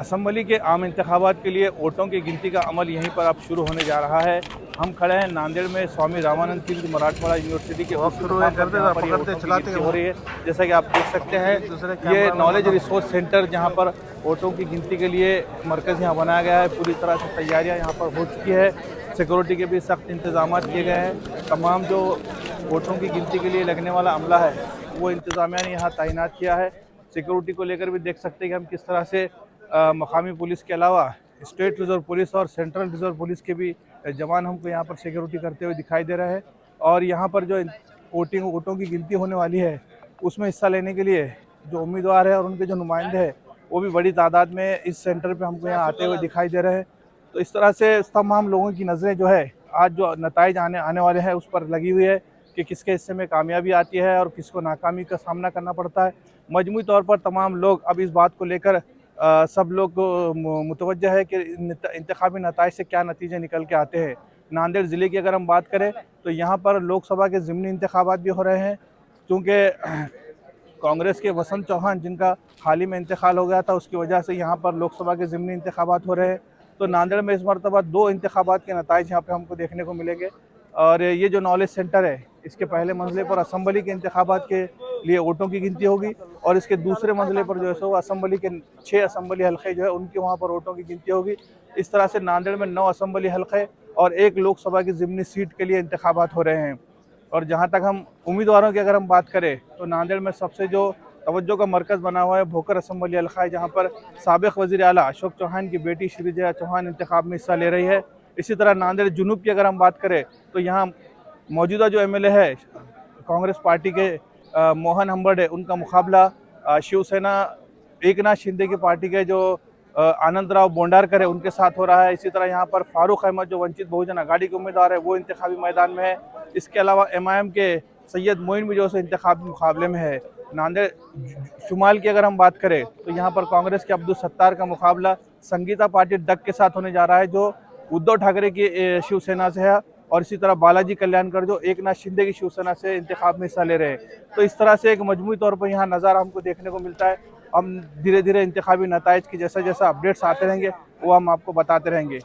Assembly के आम इंतखाबात के लिए वोटों की गिनती का अमल यहीं पर अब शुरू होने जा रहा है। हम खड़े हैं नांदेड़ में स्वामी रामानंद तीर्थ मराठवाड़ा यूनिवर्सिटी के उस मुकाम पर जहाँ पर ये वोटों की गिनती हो रही है। जैसा कि आप देख सकते हैं ये नॉलेज रिसोर्स सेंटर जहाँ पर वोटों की गिनती के लिए मरकज़ यहाँ बनाया गया है। पूरी तरह से तैयारियाँ यहाँ पर हो चुकी है। सिक्योरिटी के भी सख्त इंतजाम किए गए हैं। तमाम जो वोटों की गिनती के लिए लगने वाला अमला है वो इंतजामिया ने यहाँ तैनात किया है। सिक्योरिटी को लेकर भी देख सकते हैं कि हम किस तरह से मकामी पुलिस के अलावा स्टेट रिजर्व पुलिस और सेंट्रल रिजर्व पुलिस के भी जवान हमको यहाँ पर सिक्योरिटी करते हुए दिखाई दे रहे हैं। और यहाँ पर जो वोटों की गिनती होने वाली है उसमें हिस्सा लेने के लिए जो उम्मीदवार है और उनके जो नुमाइंदे हैं वो भी बड़ी तादाद में इस सेंटर पे हमको यहाँ आते हुए दिखाई दे रहे हैं। तो इस तरह से तमाम लोगों की नज़रें जो है आज जो नताइज आने वाले हैं उस पर लगी हुई है कि किसके हिस्से में कामयाबी आती है और किसको नाकामी का सामना करना पड़ता है। मजमूई तौर पर तमाम लोग अब इस बात को लेकर सब लोग मुतवज्जह है कि इंतखाबी नताइज से क्या नतीजे निकल के आते हैं। नांदेड़ ज़िले की अगर हम बात करें तो यहाँ पर लोकसभा के ज़िमनी इंतखाबात भी हो रहे हैं। क्योंकि कांग्रेस के वसंत चौहान जिनका हाल ही में इंतकाल हो गया था उसकी वजह से यहाँ पर लोकसभा के ज़िमनी इंतखाबात हो रहे हैं। तो नांदेड़ में इस मरतबा 2 इंतखाबात के नताइज यहाँ पे हमको देखने को मिलेंगे। और ये जो नॉलेज सेंटर है इसके पहले मंजिले पर असम्बली के इंतखाबात के लिए वोटों की गिनती होगी और इसके दूसरे मंजिले पर जो है सो असम्बली के 6 असम्बली हल्के जो है उनके वहाँ पर वोटों की गिनती होगी। इस तरह से नांदेड़ में 9 असम्बली हल्के और 1 लोकसभा की ज़िमनी सीट के लिए इंतखाबात हो रहे हैं। और जहाँ तक हम उम्मीदवारों की अगर हम बात करें तो नांदेड़ में सबसे जो तवज्जो का मरकज़ बना हुआ है भोकर असम्बली हल्का है, जहाँ पर साबिक़ वज़ीर आला अशोक चौहान की बेटी श्रीजया चौहान इंतखाब में हिस्सा ले रही है। इसी तरह नांदेड़ जुनूब की अगर हम बात करें तो यहाँ मौजूदा जो एमएलए है कांग्रेस पार्टी के मोहन हम्बर्डे उनका मुकाबला शिवसेना एकनाथ शिंदे की पार्टी के जो आनंद राव बोंडारकर है उनके साथ हो रहा है। इसी तरह यहाँ पर फारूक अहमद जो वंचित बहुजन आघाड़ी के उम्मीदवार है वो इंतखाबी मैदान में है। इसके अलावा एमआईएम के सैयद मोइन भी जो है इंतखाबी मुकाबले में है। नांदेड़ शुमाल की अगर हम बात करें तो यहाँ पर कांग्रेस के अब्दुल सत्तार का मुकाबला संगीता पाटिल डग के साथ होने जा रहा है जो उद्धव ठाकरे की शिवसेना से है। और इसी तरह बालाजी कल्याणकर जो एकनाथ शिंदे की शिवसेना से इंतखाब में हिस्सा ले रहे हैं। तो इस तरह से एक मजमूई तौर पर यहाँ नज़ारा हमको देखने को मिलता है। हम धीरे धीरे इंतखाबी नताइज की जैसा जैसा अपडेट्स आते रहेंगे वो हम आपको बताते रहेंगे।